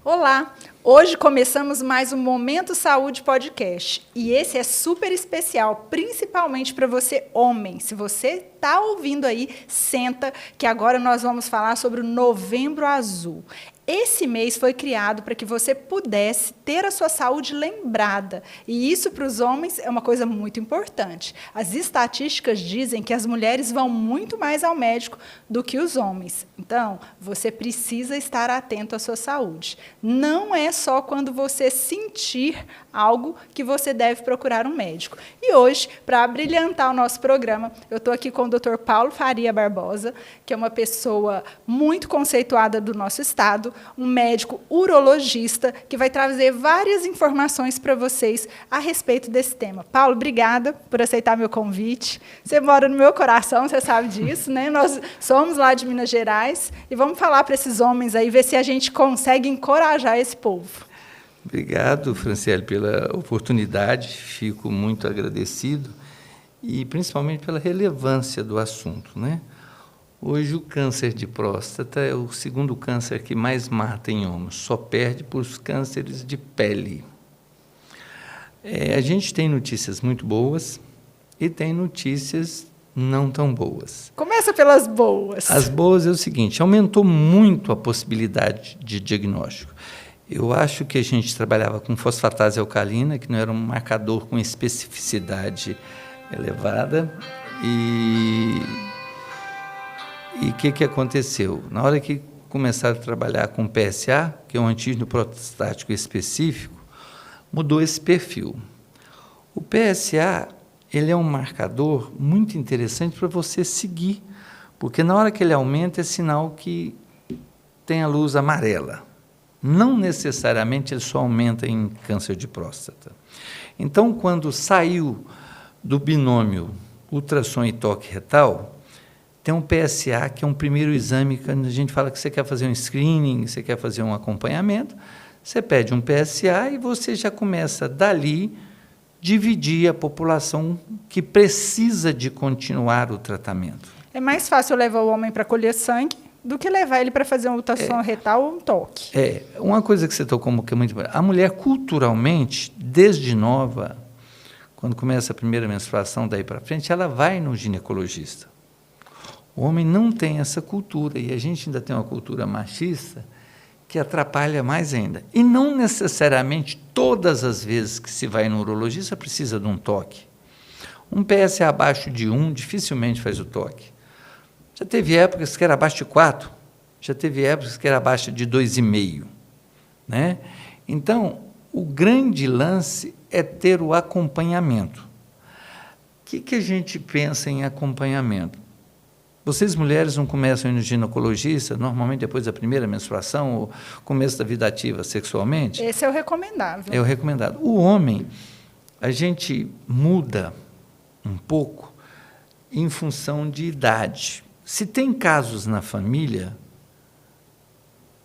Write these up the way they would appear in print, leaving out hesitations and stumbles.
Olá! Hoje começamos mais um Momento Saúde Podcast. E esse é super especial, principalmente para você, homem. Se você está ouvindo aí, senta, que agora nós vamos falar sobre o Novembro Azul. Esse mês foi criado para que você pudesse ter a sua saúde lembrada. E isso, para os homens, é uma coisa muito importante. As estatísticas dizem que as mulheres vão muito mais ao médico do que os homens. Então, você precisa estar atento à sua saúde. Não é só quando você sentir algo que você deve procurar um médico. E hoje, para abrilhantar o nosso programa, eu estou aqui com o Dr. Paulo Faria Barbosa, que é uma pessoa muito conceituada do nosso estado, um médico urologista, que vai trazer várias informações para vocês a respeito desse tema. Paulo, obrigada por aceitar meu convite. Você mora no meu coração, você sabe disso, né? Nós somos lá de Minas Gerais e vamos falar para esses homens aí, ver se a gente consegue encorajar esse povo. Obrigado, Franciele, pela oportunidade. Fico muito agradecido e principalmente pela relevância do assunto, né? Hoje, o câncer de próstata é o segundo câncer que mais mata em homens, só perde para os cânceres de pele. A gente tem notícias muito boas e tem notícias não tão boas. Começa pelas boas. As boas é o seguinte, aumentou muito a possibilidade de diagnóstico. Eu acho que a gente trabalhava com fosfatase alcalina, que não era um marcador com especificidade elevada, e o que aconteceu? Na hora que começaram a trabalhar com PSA, que é um antígeno prostático específico, mudou esse perfil. O PSA, ele é um marcador muito interessante para você seguir, porque na hora que ele aumenta é sinal que tem a luz amarela. Não necessariamente ele só aumenta em câncer de próstata. Então, quando saiu do binômio ultrassom e toque retal, tem um PSA, que é um primeiro exame, quando a gente fala que você quer fazer um screening, você quer fazer um acompanhamento, você pede um PSA e você já começa, dali, dividir a população que precisa de continuar o tratamento. É mais fácil levar o homem para colher sangue do que levar ele para fazer um ultrassom retal ou um toque. Uma coisa que você tocou que é muito importante. A mulher, culturalmente, desde nova, quando começa a primeira menstruação, daí para frente, ela vai no ginecologista. O homem não tem essa cultura, e a gente ainda tem uma cultura machista que atrapalha mais ainda. E não necessariamente todas as vezes que se vai no urologista precisa de um toque. Um PSA abaixo de 1 dificilmente faz o toque. Já teve épocas que era abaixo de 4, já teve épocas que era abaixo de 2,5. Né? Então, o grande lance é ter o acompanhamento. O que a gente pensa em acompanhamento? Vocês, mulheres, não começam a ir no ginecologista, normalmente depois da primeira menstruação ou começo da vida ativa sexualmente? Esse é o recomendável. É o recomendado. O homem, a gente muda um pouco em função de idade. Se tem casos na família,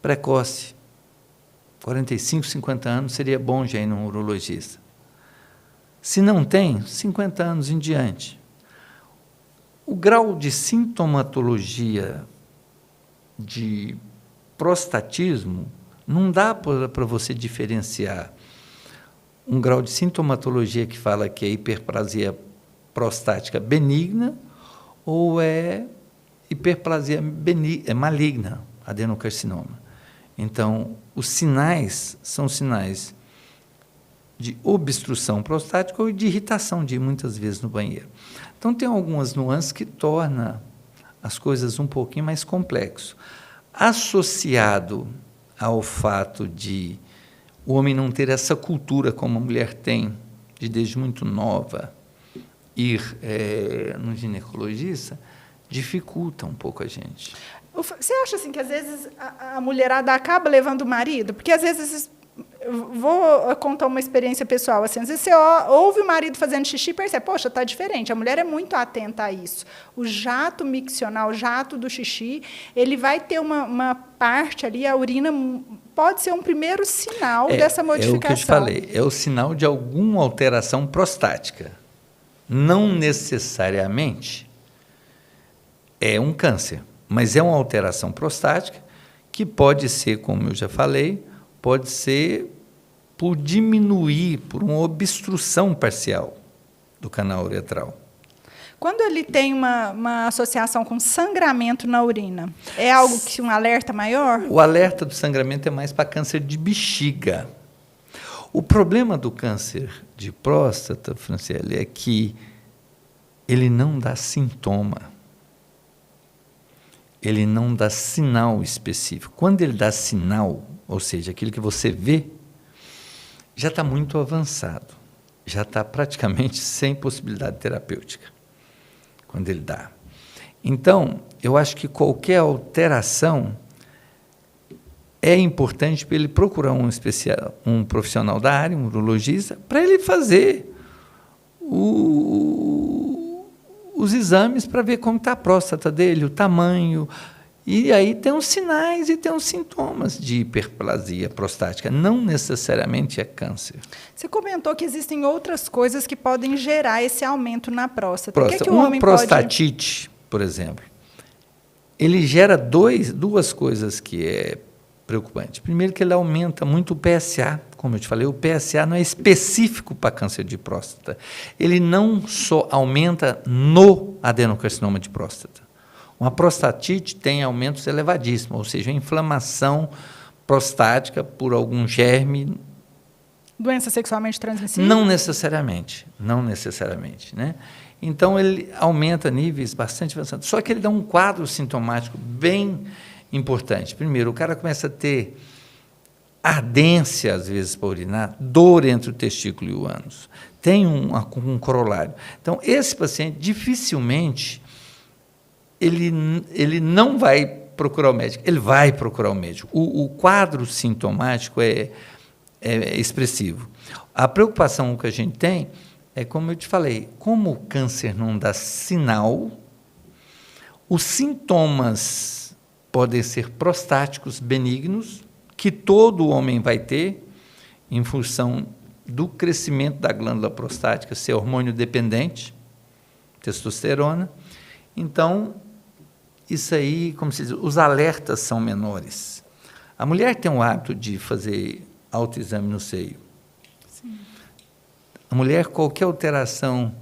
precoce, 45, 50 anos, seria bom já ir num urologista. Se não tem, 50 anos em diante. O grau de sintomatologia de prostatismo não dá para você diferenciar um grau de sintomatologia que fala que é hiperplasia prostática benigna ou é hiperplasia maligna, adenocarcinoma. Então, os sinais são sinais de obstrução prostática ou de irritação de ir muitas vezes no banheiro. Então, tem algumas nuances que tornam as coisas um pouquinho mais complexo. Associado ao fato de o homem não ter essa cultura como a mulher tem, de desde muito nova ir no ginecologista, dificulta um pouco a gente. Você acha assim que às vezes a mulherada acaba levando o marido? Porque às vezes, vou contar uma experiência pessoal, assim, às vezes você ouve o marido fazendo xixi e percebe, poxa, está diferente, a mulher é muito atenta a isso. O jato miccional, o jato do xixi, ele vai ter uma parte ali, a urina pode ser um primeiro sinal dessa modificação. É o que eu te falei, é o sinal de alguma alteração prostática. Não necessariamente é um câncer, mas é uma alteração prostática que pode ser, como eu já falei, pode ser por diminuir, por uma obstrução parcial do canal uretral. Quando ele tem uma associação com sangramento na urina, é algo que um alerta maior? O alerta do sangramento é mais para câncer de bexiga. O problema do câncer de próstata, Franciele, é que ele não dá sintoma. Ele não dá sinal específico. Quando ele dá sinal, ou seja, aquilo que você vê, já está muito avançado. Já está praticamente sem possibilidade terapêutica, quando ele dá. Então, eu acho que qualquer alteração é importante para ele procurar um profissional da área, um urologista, para ele fazer os exames para ver como está a próstata dele, o tamanho. E aí tem os sinais e tem os sintomas de hiperplasia prostática. Não necessariamente é câncer. Você comentou que existem outras coisas que podem gerar esse aumento na próstata. O que é que o uma homem prostatite, por exemplo, ele gera duas coisas que é preocupante. Primeiro, que ele aumenta muito o PSA. Como eu te falei, o PSA não é específico para câncer de próstata. Ele não só aumenta no adenocarcinoma de próstata. Uma prostatite tem aumentos elevadíssimos, ou seja, inflamação prostática por algum germe. Doença sexualmente transmissível? Não necessariamente, né? Então, ele aumenta níveis bastante avançados. Só que ele dá um quadro sintomático bem importante. Primeiro, o cara começa a ter ardência, às vezes, para urinar, dor entre o testículo e o ânus. Tem um corolário. Então, esse paciente, dificilmente, ele não vai procurar o médico, ele vai procurar o médico. O quadro sintomático é expressivo. A preocupação que a gente tem é, como eu te falei, como o câncer não dá sinal, os sintomas podem ser prostáticos benignos, que todo homem vai ter, em função do crescimento da glândula prostática, ser hormônio dependente, testosterona. Então, isso aí, como se diz, os alertas são menores. A mulher tem o hábito de fazer autoexame no seio. Sim. A mulher, qualquer alteração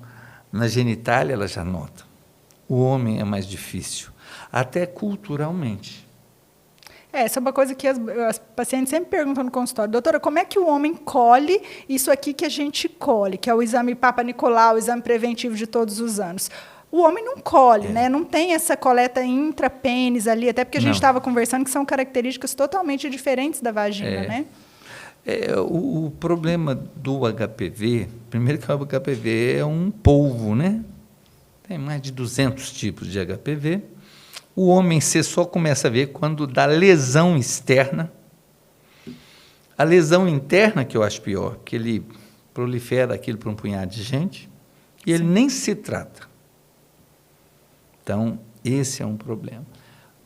na genitália, ela já nota. O homem é mais difícil, até culturalmente. Essa é uma coisa que as pacientes sempre perguntam no consultório. Doutora, como é que o homem colhe isso aqui que a gente colhe, que é o exame Papa Nicolau, o exame preventivo de todos os anos? O homem não colhe, né? Não tem essa coleta intrapênis ali, até porque a gente estava conversando que são características totalmente diferentes da vagina, né? O problema do HPV, primeiro que o HPV é um polvo, né? Tem mais de 200 tipos de HPV. O homem, você só começa a ver quando dá lesão externa. A lesão interna, que eu acho pior, que ele prolifera aquilo para um punhado de gente, e ele nem se trata. Então, esse é um problema.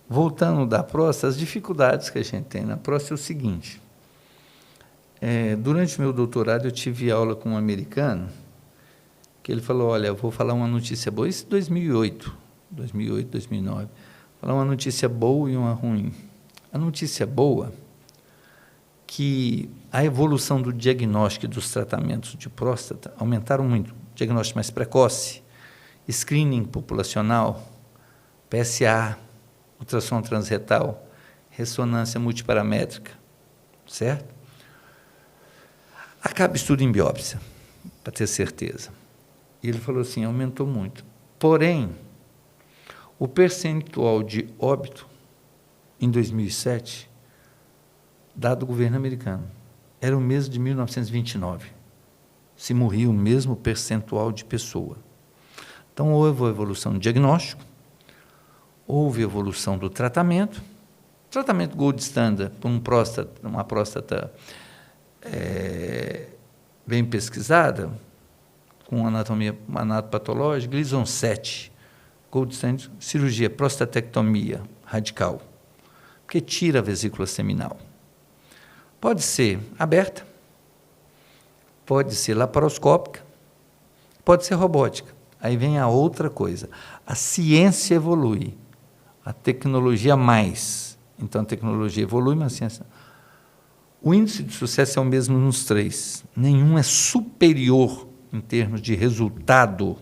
Voltando da próstata, as dificuldades que a gente tem na próstata é o seguinte. Durante o meu doutorado, eu tive aula com um americano, que ele falou, olha, eu vou falar uma notícia boa, isso em 2008, 2009, falar uma notícia boa e uma ruim. A notícia boa, que a evolução do diagnóstico e dos tratamentos de próstata aumentaram muito, diagnóstico mais precoce, screening populacional, PSA, ultrassom transretal, ressonância multiparamétrica, certo? Acaba estudo em biópsia, para ter certeza. E ele falou assim, aumentou muito. Porém, o percentual de óbito em 2007, dado do governo americano, era o mesmo de 1929. Se morria o mesmo percentual de pessoa. Então, houve a evolução do diagnóstico, houve a evolução do tratamento gold standard para uma próstata bem pesquisada, com anatomia anatopatológica, Gleason 7, gold standard, cirurgia, prostatectomia radical, porque tira a vesícula seminal. Pode ser aberta, pode ser laparoscópica, pode ser robótica. Aí vem a outra coisa. A ciência evolui, a tecnologia mais. Então, a tecnologia evolui, mas a ciência... O índice de sucesso é o mesmo nos três. Nenhum é superior em termos de resultado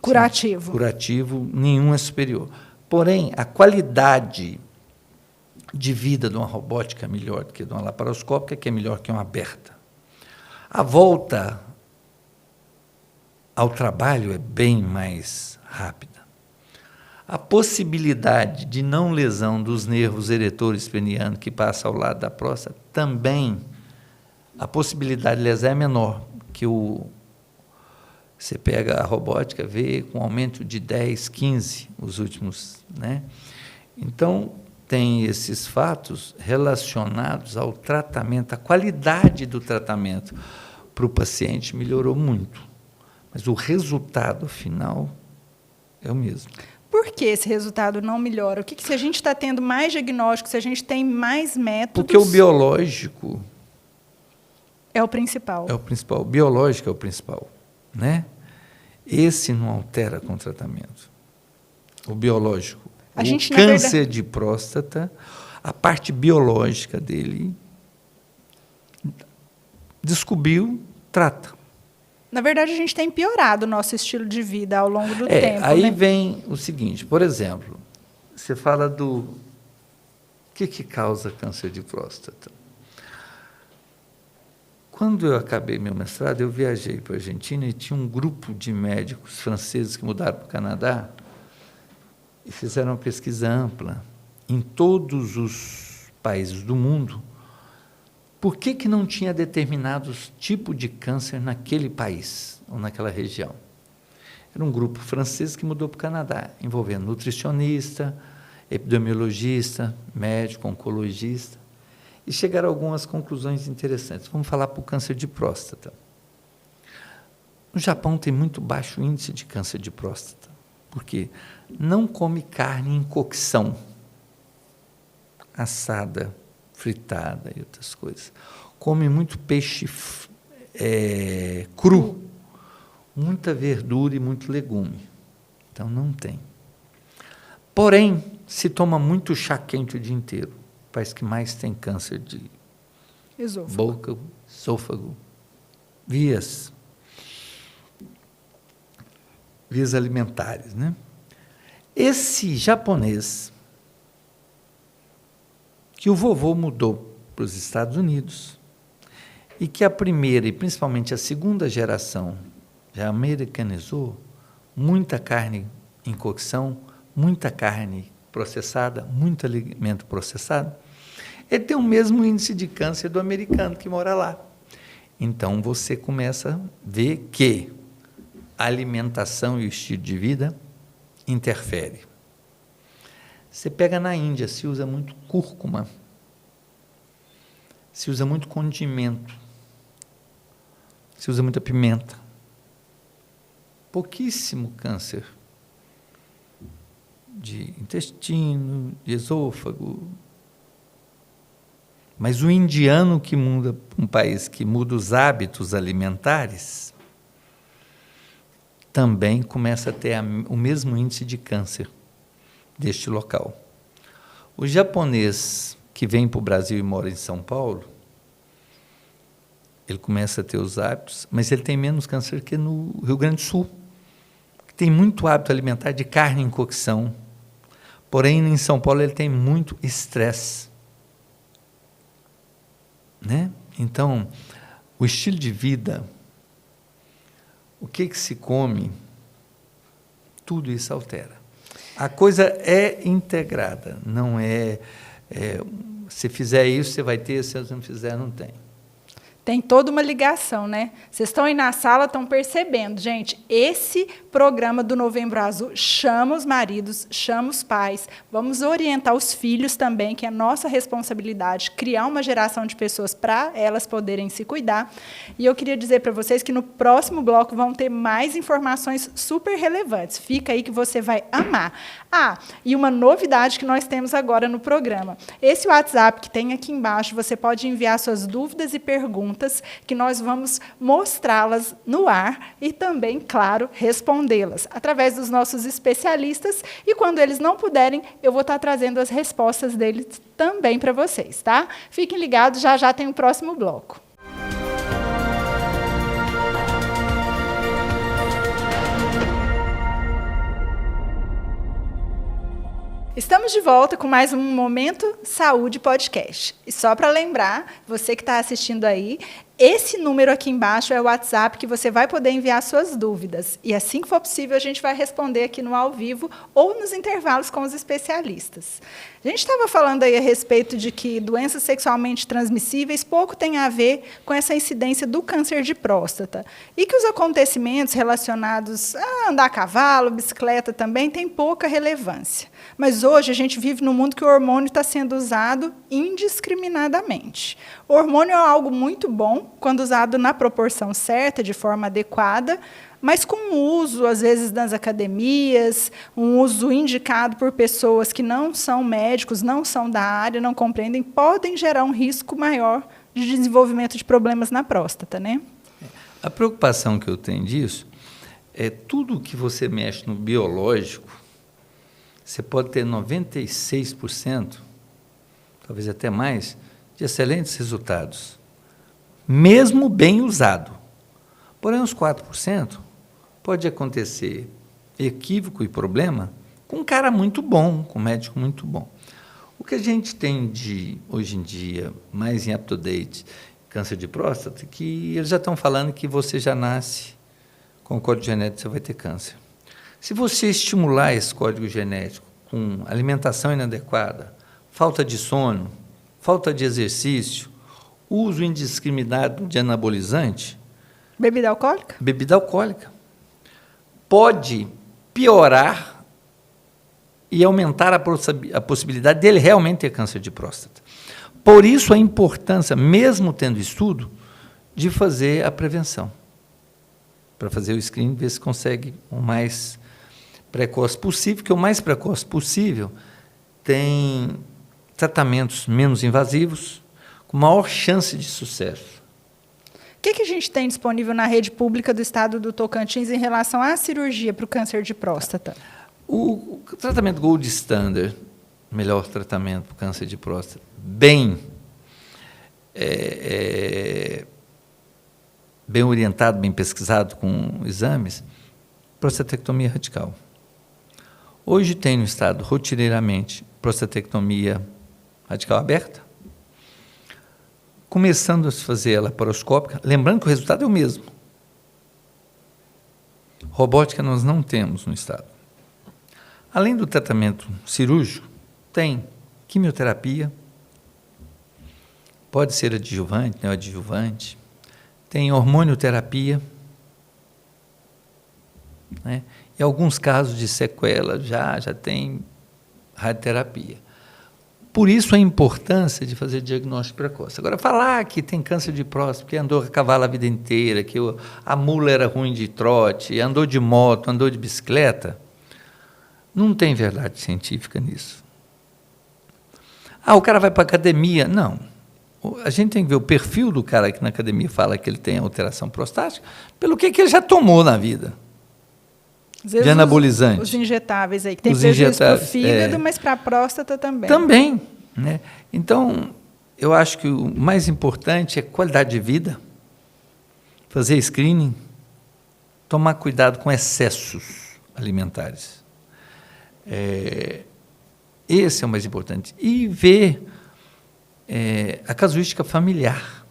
curativo. Curativo, nenhum é superior. Porém, a qualidade de vida de uma robótica é melhor do que de uma laparoscópica, que é melhor que uma aberta. A volta ao trabalho é bem mais rápida. A possibilidade de não lesão dos nervos eretores penianos que passa ao lado da próstata também, a possibilidade de lesão é menor, que você pega a robótica, vê com aumento de 10, 15 os últimos, né? Então, tem esses fatos relacionados ao tratamento, a qualidade do tratamento para o paciente melhorou muito, mas o resultado final é o mesmo. Por que esse resultado não melhora? Se a gente está tendo mais diagnóstico, se a gente tem mais métodos... Porque o biológico... é o principal. É o principal. O biológico é o principal, né? Esse não altera com o tratamento. O biológico. O câncer de próstata, a parte biológica dele, descobriu, trata. Na verdade, a gente tem piorado o nosso estilo de vida ao longo do tempo. Aí, né? Vem o seguinte, por exemplo, você fala do... O que causa câncer de próstata? Quando eu acabei meu mestrado, eu viajei para a Argentina e tinha um grupo de médicos franceses que mudaram para o Canadá e fizeram uma pesquisa ampla em todos os países do mundo. Por que não tinha determinados tipos de câncer naquele país ou naquela região? Era um grupo francês que mudou para o Canadá, envolvendo nutricionista, epidemiologista, médico, oncologista, e chegaram a algumas conclusões interessantes. Vamos falar para o câncer de próstata. No Japão tem muito baixo índice de câncer de próstata, porque não come carne em cocção, assada, fritada e outras coisas. Come muito peixe cru, muita verdura e muito legume. Então, não tem. Porém, se toma muito chá quente o dia inteiro. O país que mais tem câncer de boca, esôfago, vias alimentares, né? Esse japonês, que o vovô mudou para os Estados Unidos e que a primeira e principalmente a segunda geração já americanizou, muita carne em cocção, muita carne processada, muito alimento processado, ele tem o mesmo índice de câncer do americano que mora lá. Então, você começa a ver que a alimentação e o estilo de vida interfere. Você pega na Índia, se usa muito cúrcuma, se usa muito condimento, se usa muita pimenta. Pouquíssimo câncer de intestino, de esôfago. Mas o indiano que muda, um país que muda os hábitos alimentares, também começa a ter o mesmo índice de câncer deste local. O japonês que vem para o Brasil e mora em São Paulo, ele começa a ter os hábitos, mas ele tem menos câncer que no Rio Grande do Sul, que tem muito hábito alimentar de carne em cocção. Porém, em São Paulo, ele tem muito estresse, né? Então, o estilo de vida, o que se come, tudo isso altera. A coisa é integrada, não é, se fizer isso, você vai ter, se você não fizer, não tem. Tem toda uma ligação, né? Vocês estão aí na sala, estão percebendo. Gente, esse programa do Novembro Azul chama os maridos, chama os pais. Vamos orientar os filhos também, que é nossa responsabilidade, criar uma geração de pessoas para elas poderem se cuidar. E eu queria dizer para vocês que no próximo bloco vão ter mais informações super relevantes. Fica aí que você vai amar. E uma novidade que nós temos agora no programa. Esse WhatsApp que tem aqui embaixo, você pode enviar suas dúvidas e perguntas perguntas que nós vamos mostrá-las no ar e também, claro, respondê-las através dos nossos especialistas. E quando eles não puderem, eu vou estar trazendo as respostas deles também para vocês, tá? Fiquem ligados, já já tem o próximo bloco. Estamos de volta com mais um Momento Saúde Podcast. E só para lembrar, você que está assistindo aí, esse número aqui embaixo é o WhatsApp que você vai poder enviar suas dúvidas. E assim que for possível, a gente vai responder aqui no ao vivo ou nos intervalos com os especialistas. A gente estava falando aí a respeito de que doenças sexualmente transmissíveis pouco tem a ver com essa incidência do câncer de próstata. E que os acontecimentos relacionados a andar a cavalo, bicicleta também têm pouca relevância. Mas hoje a gente vive num mundo que o hormônio está sendo usado indiscriminadamente. O hormônio é algo muito bom quando usado na proporção certa, de forma adequada, mas com o uso, às vezes, nas academias, um uso indicado por pessoas que não são médicos, não são da área, não compreendem, podem gerar um risco maior de desenvolvimento de problemas na próstata, né? A preocupação que eu tenho disso é tudo que você mexe no biológico, você pode ter 96%, talvez até mais, de excelentes resultados, mesmo bem usado. Porém, os 4% pode acontecer equívoco e problema com um cara muito bom, com um médico muito bom. O que a gente tem de, hoje em dia, mais em up-to-date, câncer de próstata, que eles já estão falando que você já nasce com o código genético, você vai ter câncer. Se você estimular esse código genético com alimentação inadequada, falta de sono, falta de exercício, uso indiscriminado de anabolizante... Bebida alcoólica? Bebida alcoólica. Pode piorar e aumentar a possibilidade dele realmente ter câncer de próstata. Por isso a importância, mesmo tendo estudo, de fazer a prevenção. Para fazer o screening, ver se consegue o mais precoce possível, que o mais precoce possível tem tratamentos menos invasivos, com maior chance de sucesso. O que a gente tem disponível na rede pública do estado do Tocantins em relação à cirurgia para o câncer de próstata? O tratamento Gold Standard, melhor tratamento para o câncer de próstata, bem orientado, bem pesquisado com exames, prostatectomia radical. Hoje tem no estado, rotineiramente, prostatectomia radical aberta, começando a se fazer a laparoscópica, lembrando que o resultado é o mesmo. Robótica nós não temos no estado. Além do tratamento cirúrgico, tem quimioterapia, pode ser adjuvante, neoadjuvante, tem hormonioterapia, né? Em alguns casos de sequela já tem radioterapia. Por isso a importância de fazer diagnóstico precoce. Agora, falar que tem câncer de próstata, porque andou a cavalo a vida inteira, que a mula era ruim de trote, andou de moto, andou de bicicleta, não tem verdade científica nisso. O cara vai para a academia. Não. A gente tem que ver o perfil do cara que na academia fala que ele tem alteração prostática, pelo que ele já tomou na vida. De anabolizante. Os injetáveis aí, que tem prejuízo para o fígado, mas para a próstata também. Também. Né? Então, eu acho que o mais importante é qualidade de vida, fazer screening, tomar cuidado com excessos alimentares. Esse é o mais importante. E ver a casuística familiar.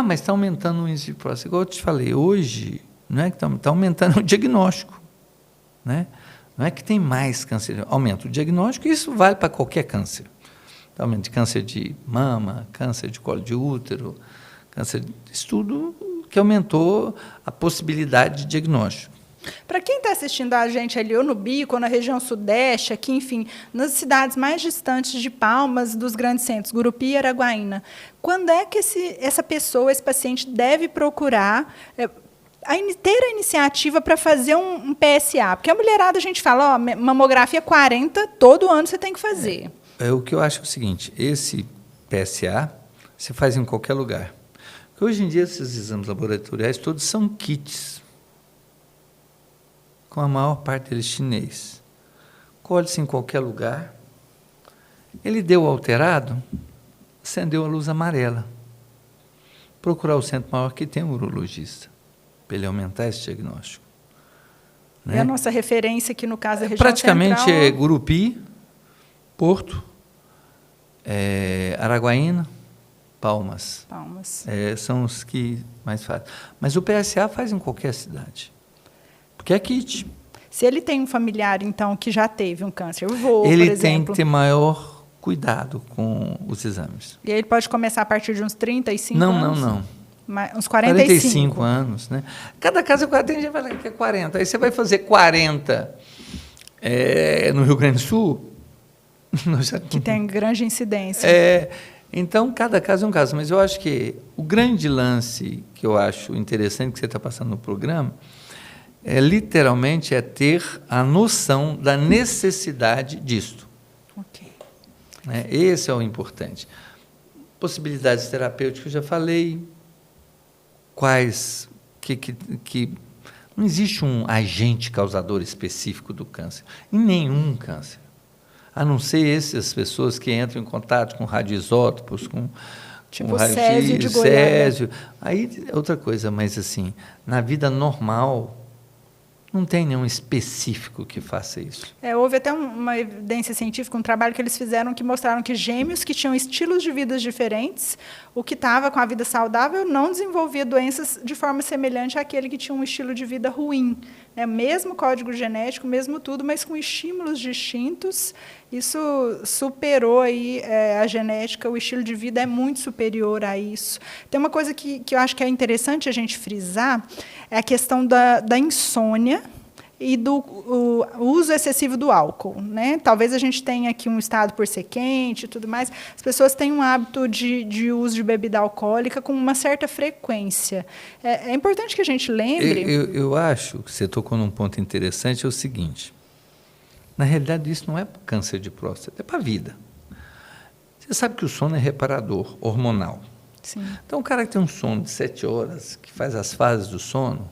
Mas está aumentando o índice de próstata. Igual eu te falei, hoje... Não é que está aumentando o diagnóstico, né? Não é que tem mais câncer, aumenta o diagnóstico, e isso vale para qualquer câncer. Aumento de câncer de mama, câncer de colo de útero, câncer de... Isso tudo que aumentou a possibilidade de diagnóstico. Para quem está assistindo a gente ali, ou no Bico, ou na região sudeste, aqui, enfim, nas cidades mais distantes de Palmas, dos grandes centros, Gurupi e Araguaína, quando é que essa pessoa, esse paciente, deve procurar... ter a iniciativa para fazer um PSA? Porque a mulherada, a gente fala, mamografia 40, todo ano você tem que fazer. O que eu acho é o seguinte, esse PSA, você faz em qualquer lugar. Porque hoje em dia esses exames laboratoriais todos são kits, com a maior parte deles chinês. Colhe-se em qualquer lugar. Ele deu alterado, acendeu a luz amarela. Procurar o centro maior que tem um urologista, para ele aumentar esse diagnóstico. Né? E a nossa referência aqui, no caso, é a região praticamente central... é Gurupi, Porto, Araguaína, Palmas. São os que mais fazem. Mas o PSA faz em qualquer cidade, porque é kit. Se ele tem um familiar, então, que já teve um câncer, ele tem que ter maior cuidado com os exames. E aí ele pode começar a partir de uns 35 anos? Não. Uns 45 anos, né? Cada caso é 40, tem gente que vai falar que é 40. Aí você vai fazer 40 no Rio Grande do Sul... Que tem grande incidência. Então, cada caso é um caso. Mas eu acho que o grande lance que eu acho interessante que você está passando no programa literalmente ter a noção da necessidade disto. Ok. Esse é o importante. Possibilidades terapêuticas, eu já falei. Quais... que não existe um agente causador específico do câncer. Em nenhum câncer. A não ser essas pessoas que entram em contato com radioisótopos, com Césio de Goiânia. Césio. Aí é outra coisa, mas assim, na vida normal, não tem nenhum específico que faça isso. Houve até uma evidência científica, um trabalho que eles fizeram que mostraram que gêmeos que tinham estilos de vida diferentes, o que estava com a vida saudável não desenvolvia doenças de forma semelhante àquele que tinha um estilo de vida ruim. Mesmo código genético, mesmo tudo, mas com estímulos distintos, isso superou aí, a genética, o estilo de vida é muito superior a isso. Tem uma coisa que eu acho que é interessante a gente frisar, é a questão da insônia e do uso excessivo do álcool. Talvez a gente tenha aqui um estado por ser quente e tudo mais, as pessoas têm um hábito de uso de bebida alcoólica com uma certa frequência. É importante que a gente lembre... Eu acho que você tocou num ponto interessante, é o seguinte, na realidade isso não é para câncer de próstata, é para a vida. Você sabe que o sono é reparador, hormonal. Sim. Então o cara que tem um sono de 7 horas, que faz as fases do sono,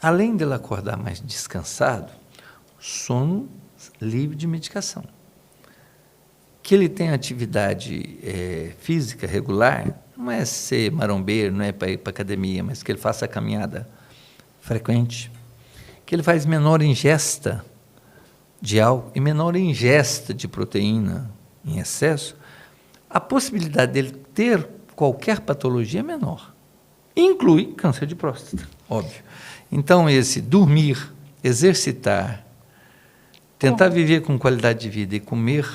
além dele acordar mais descansado, sono livre de medicação. Que ele tenha atividade física regular, não é ser marombeiro, não é para ir para a academia, mas que ele faça a caminhada frequente, que ele faz menor ingesta de álcool e menor ingesta de proteína em excesso, a possibilidade dele ter qualquer patologia é menor. Inclui câncer de próstata, óbvio. Então, esse dormir, exercitar, tentar viver com qualidade de vida e comer,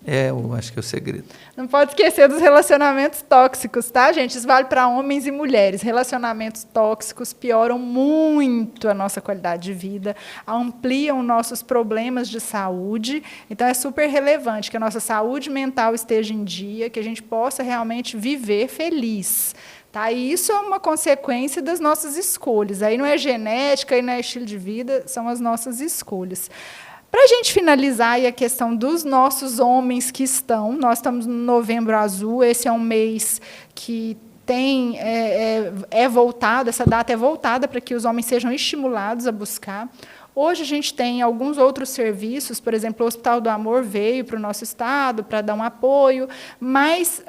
eu acho que é o segredo. Não pode esquecer dos relacionamentos tóxicos, tá, gente? Isso vale para homens e mulheres. Relacionamentos tóxicos pioram muito a nossa qualidade de vida, ampliam nossos problemas de saúde. Então, é super relevante que a nossa saúde mental esteja em dia, que a gente possa realmente viver feliz. Tá? E isso é uma consequência das nossas escolhas. Aí não é genética, aí não é estilo de vida, são as nossas escolhas. Para a gente finalizar aí a questão dos nossos homens que nós estamos no Novembro Azul, esse é um mês que tem, voltado, essa data é voltada para que os homens sejam estimulados a buscar. Hoje a gente tem alguns outros serviços, por exemplo, o Hospital do Amor veio para o nosso estado para dar um apoio, mas,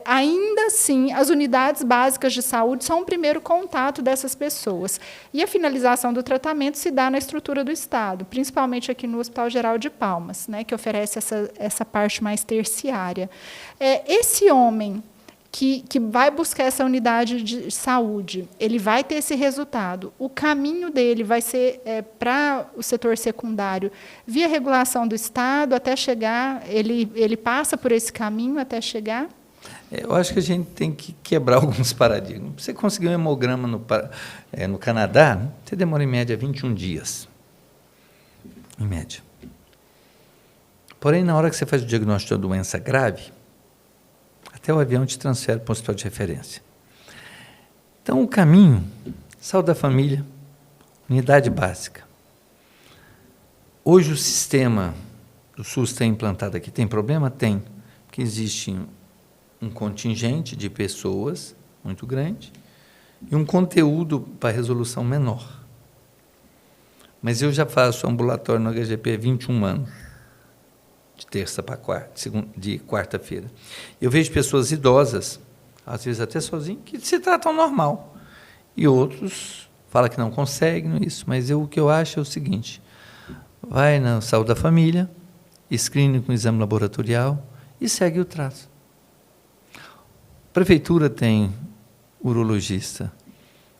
ainda assim, as unidades básicas de saúde são o primeiro contato dessas pessoas. E a finalização do tratamento se dá na estrutura do estado, principalmente aqui no Hospital Geral de Palmas, que oferece essa parte mais terciária. Esse homem que vai buscar essa unidade de saúde, ele vai ter esse resultado. O caminho dele vai ser para o setor secundário, via regulação do Estado, até chegar, ele passa por esse caminho até chegar? Eu acho que a gente tem que quebrar alguns paradigmas. Você conseguir um hemograma no Canadá, você demora, em média, 21 dias. Em média. Porém, na hora que você faz o diagnóstico da doença grave, até o avião te transfere para um hospital de referência. Então, o caminho, saúde da família, unidade básica. Hoje, o sistema do SUS tem implantado aqui, tem problema? Tem, porque existe um contingente de pessoas muito grande e um conteúdo para resolução menor. Mas eu já faço ambulatório no HGP há 21 anos, de terça para quarta, de quarta-feira. Eu vejo pessoas idosas, às vezes até sozinhas, que se tratam normal. E outros falam que não conseguem isso. Mas o que eu acho é o seguinte, vai na saúde da família, screening com exame laboratorial e segue o traço. A prefeitura tem urologista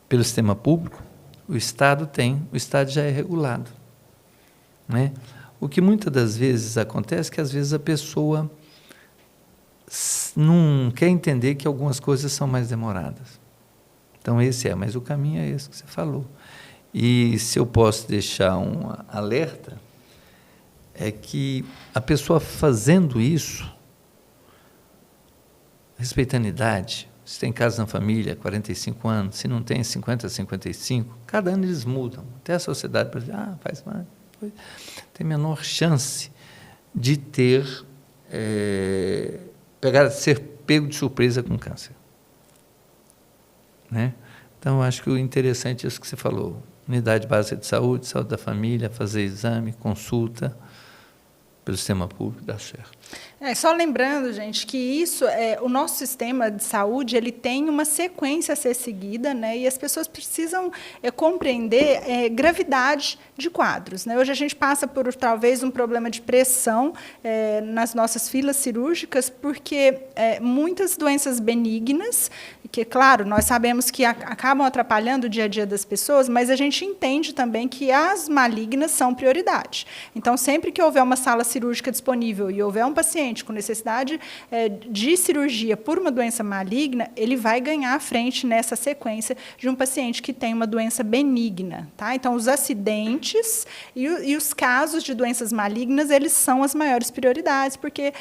pelo sistema público, o Estado tem, o Estado já é regulado, né? O que muitas das vezes acontece é que, às vezes, a pessoa não quer entender que algumas coisas são mais demoradas. Então, mas o caminho é esse que você falou. E, se eu posso deixar um alerta, é que a pessoa fazendo isso, respeitando a idade, se tem casos na família, 45 anos, se não tem 50, 55, cada ano eles mudam. Até a sociedade brasileira, faz mais. Tem menor chance de ser pego de surpresa com câncer. Né? Então, eu acho que o interessante é isso que você falou. Unidade básica de saúde, saúde da família, fazer exame, consulta pelo sistema público, dá certo. Só lembrando, gente, que o nosso sistema de saúde ele tem uma sequência a ser seguida, né? E as pessoas precisam compreender gravidade de quadros. Né? Hoje a gente passa por, talvez, um problema de pressão nas nossas filas cirúrgicas, porque muitas doenças benignas, que, claro, nós sabemos que acabam atrapalhando o dia a dia das pessoas, mas a gente entende também que as malignas são prioridade. Então, sempre que houver uma sala cirúrgica disponível e houver um paciente com necessidade de cirurgia por uma doença maligna, ele vai ganhar à frente nessa sequência de um paciente que tem uma doença benigna. Tá? Então, os acidentes e os casos de doenças malignas, eles são as maiores prioridades, porque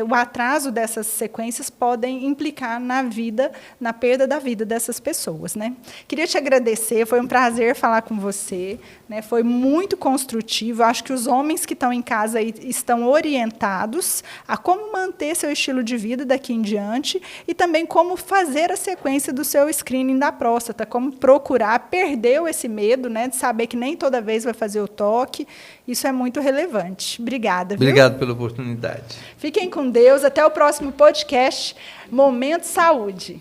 o atraso dessas sequências podem implicar na perda da vida dessas pessoas. Né? Queria te agradecer, foi um prazer falar com você, né? Foi muito construtivo. Acho que os homens que estão em casa aí estão orientados a como manter seu estilo de vida daqui em diante e também como fazer a sequência do seu screening da próstata, como procurar, perdeu esse medo, né, de saber que nem toda vez vai fazer o toque. Isso é muito relevante. Obrigada. Obrigado pela oportunidade. Fiquem com Deus. Até o próximo podcast, Momento Saúde.